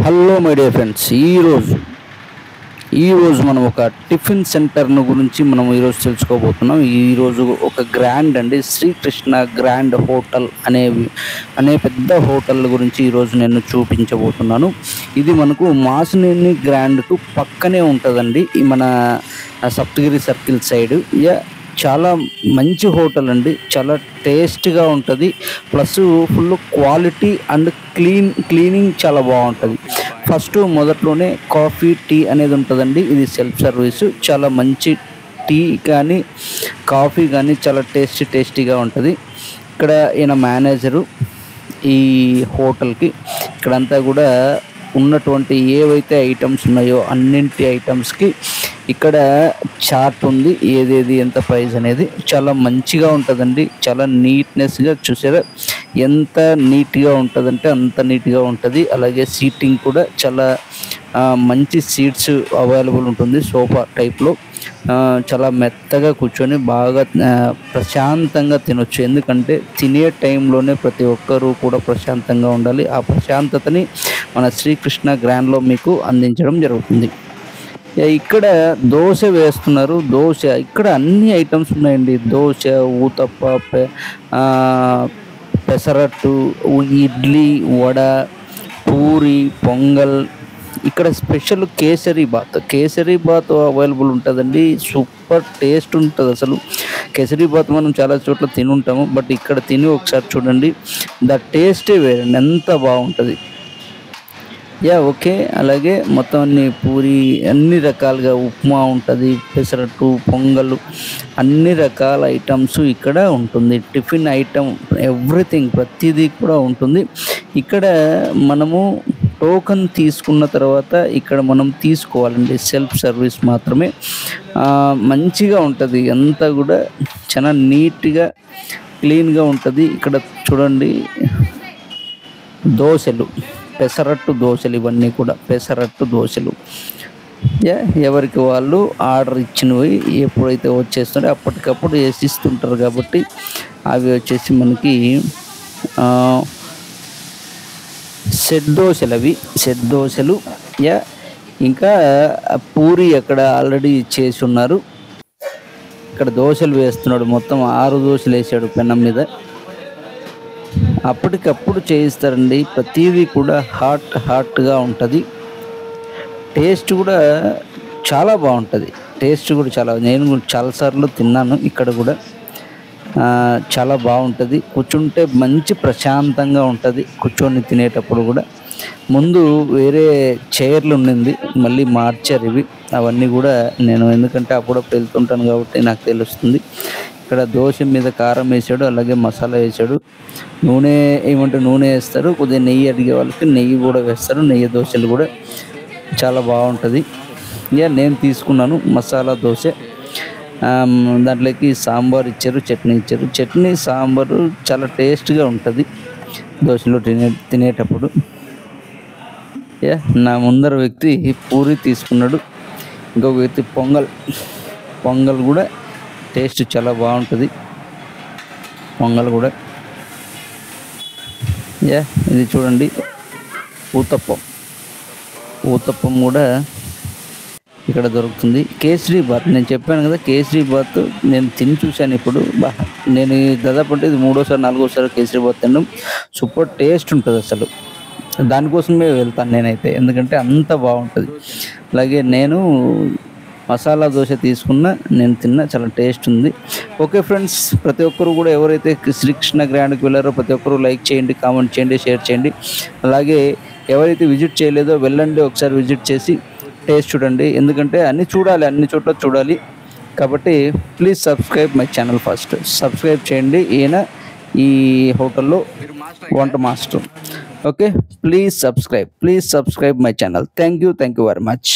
Hello my dear friends, ఈరోజు మనం ఒక టిఫిన్ సెంటర్ను గురించి మనం ఈరోజు తెలుసుకోబోతున్నాం. ఈరోజు ఒక గ్రాండ్ అండి, శ్రీకృష్ణ గ్రాండ్ హోటల్ అనే పెద్ద హోటల్ గురించి ఈరోజు నేను చూపించబోతున్నాను. ఇది మనకు మాసినేని గ్రాండ్కు పక్కనే ఉంటుందండి, ఈ మన సప్తగిరి సర్కిల్ సైడ్. చాలా మంచి హోటల్ అండి, చాలా టేస్ట్గా ఉంటుంది, plus full quality and cleaning చాలా బాగుంటుంది. ఫస్ట్ మొదట్లోనే కాఫీ టీ అనేది ఉంటుందండి. ఇది సెల్ఫ్ సర్వీసు, చాలా మంచి టీ కానీ కాఫీ కానీ చాలా టేస్టీగా ఉంటుంది. ఇక్కడ ఈయన మేనేజరు ఈ హోటల్కి. ఇక్కడంతా కూడా ఉన్నటువంటి ఏవైతే ఐటమ్స్ ఉన్నాయో అన్నింటి ఐటమ్స్కి ఇక్కడ చార్ట్ ఉంది, ఏదేది ఎంత ప్రైస్ అనేది. చాలా మంచిగా ఉంటుందండి, చాలా నీట్నెస్గా. చూసారా ఎంత నీట్గా ఉంటుందంటే అంత నీట్గా ఉంటుంది. అలాగే సీటింగ్ కూడా చాలా మంచి సీట్స్ అవైలబుల్ ఉంటుంది, సోఫా టైప్లో. చాలా మెత్తగా కూర్చొని బాగా ప్రశాంతంగా తినొచ్చు. ఎందుకంటే తినే టైంలోనే ప్రతి ఒక్కరూ కూడా ప్రశాంతంగా ఉండాలి. ఆ ప్రశాంతతని మన శ్రీకృష్ణ గ్రాండ్లో మీకు అందించడం జరుగుతుంది. ఇక్కడ దోశ వేస్తున్నారు. దోశ ఇక్కడ అన్ని ఐటమ్స్ ఉన్నాయండి. దోశ, ఊతప్ప, పెసరట్టు, ఇడ్లీ, వడ, పూరి, పొంగల్. ఇక్కడ స్పెషల్ కేసరి బాత్ అవైలబుల్ ఉంటుందండి. సూపర్ టేస్ట్ ఉంటుంది అసలు. కేసరి బాత్ మనం చాలా చోట్ల తిని ఉంటాము, బట్ ఇక్కడ తిని ఒకసారి చూడండి, ద టేస్టే వేరండి, ఎంత బాగుంటుంది. ఓకే. అలాగే మొత్తం అన్ని పూరి, అన్ని రకాలుగా ఉప్మా ఉంటుంది, పెసరట్టు, పొంగల్, అన్ని రకాల ఐటమ్స్ ఇక్కడ ఉంటుంది. టిఫిన్ ఐటమ్ ఎవ్రీథింగ్ ప్రతిదీ కూడా ఉంటుంది. ఇక్కడ మనము టోకన్ తీసుకున్న తర్వాత ఇక్కడ మనం తీసుకోవాలండి, సెల్ఫ్ సర్వీస్ మాత్రమే. మంచిగా ఉంటుంది, అంతా కూడా చాలా నీట్గా క్లీన్గా ఉంటుంది. ఇక్కడ చూడండి, దోశలు, పెసరట్టు దోశలు, ఇవన్నీ కూడా పెసరట్టు దోశలు. ఎవరికి వాళ్ళు ఆర్డర్ ఇచ్చినవి ఎప్పుడైతే వచ్చేస్తుంటే అప్పటికప్పుడు వేసిస్తుంటారు కాబట్టి అవి వచ్చేసి మనకి సెట్ దోశలు. ఇంకా పూరి అక్కడ ఆల్రెడీ చేసి ఉన్నారు. ఇక్కడ దోశలు వేస్తున్నాడు, మొత్తం 6 దోశలు వేసాడు పెనం మీద. అప్పటికప్పుడు చేయిస్తారండి, ప్రతిదీ కూడా హాట్గా ఉంటుంది. టేస్ట్ కూడా చాలా బాగుంటుంది. నేను చాలాసార్లు తిన్నాను. ఇక్కడ కూడా చాలా బాగుంటుంది. కూర్చుంటే మంచి ప్రశాంతంగా ఉంటుంది కూర్చొని తినేటప్పుడు కూడా. ముందు వేరే చైర్లు ఉండింది, మళ్ళీ మార్చారు ఇవి. అవన్నీ కూడా నేను ఎందుకంటే అప్పుడప్పుడు వెళ్తుంటాను కాబట్టి నాకు తెలుస్తుంది. ఇక్కడ దోశ మీద కారం వేసాడు, అలాగే మసాలా వేసాడు. నూనె వేస్తారు, కొద్దిగా నెయ్యి అడిగే వాళ్ళకి నెయ్యి కూడా వేస్తారు. నెయ్యి దోశలు కూడా చాలా బాగుంటుంది. నేను తీసుకున్నాను మసాలా దోశ. దాంట్లోకి సాంబార్ ఇచ్చారు, చట్నీ ఇచ్చారు. చట్నీ సాంబారు చాలా టేస్ట్గా ఉంటుంది దోశలో తినేటప్పుడు. నా ముందర వ్యక్తి పూరి తీసుకున్నాడు, ఇంకొక వ్యక్తి పొంగల్ కూడా టేస్ట్ చాలా బాగుంటుంది. పొంగల్ కూడా ఇది చూడండి, ఊతప్పం కూడా ఇక్కడ దొరుకుతుంది. కేసరి బాత్ నేను చెప్పాను కదా, కేసరి బాత్ నేను తిని చూశాను ఇప్పుడు. నేను దాదాపు అంటే ఇది 3వ 4వ కేసరి బాత్ తినడం. సూపర్ టేస్ట్ ఉంటుంది అసలు. దానికోసమే వెళ్తాను నేనైతే, ఎందుకంటే అంత బాగుంటుంది. అలాగే నేను మసాలా దోశ నేను తిన్నా, చాలా టేస్ట్ ఉంది. ఓకే ఫ్రెండ్స్, ప్రతి ఒక్కరు కూడా ఎవరైతే శ్రీకృష్ణ గ్రాండ్కి వెళ్ళారో ప్రతి ఒక్కరు లైక్ చేయండి, కామెంట్ చేయండి, షేర్ చేయండి. అలాగే ఎవరైతే విజిట్ చేయలేదో వెళ్ళండి, ఒకసారి విజిట్ చేసి టేస్ట్ చూడండి. ఎందుకంటే అన్ని చోట్ల చూడాలి కాబట్టి please subscribe my channel. First subscribe చేయండి. ఈయన ఈ హోటల్లో వంట master. Okay, please subscribe my channel. Thank you very much.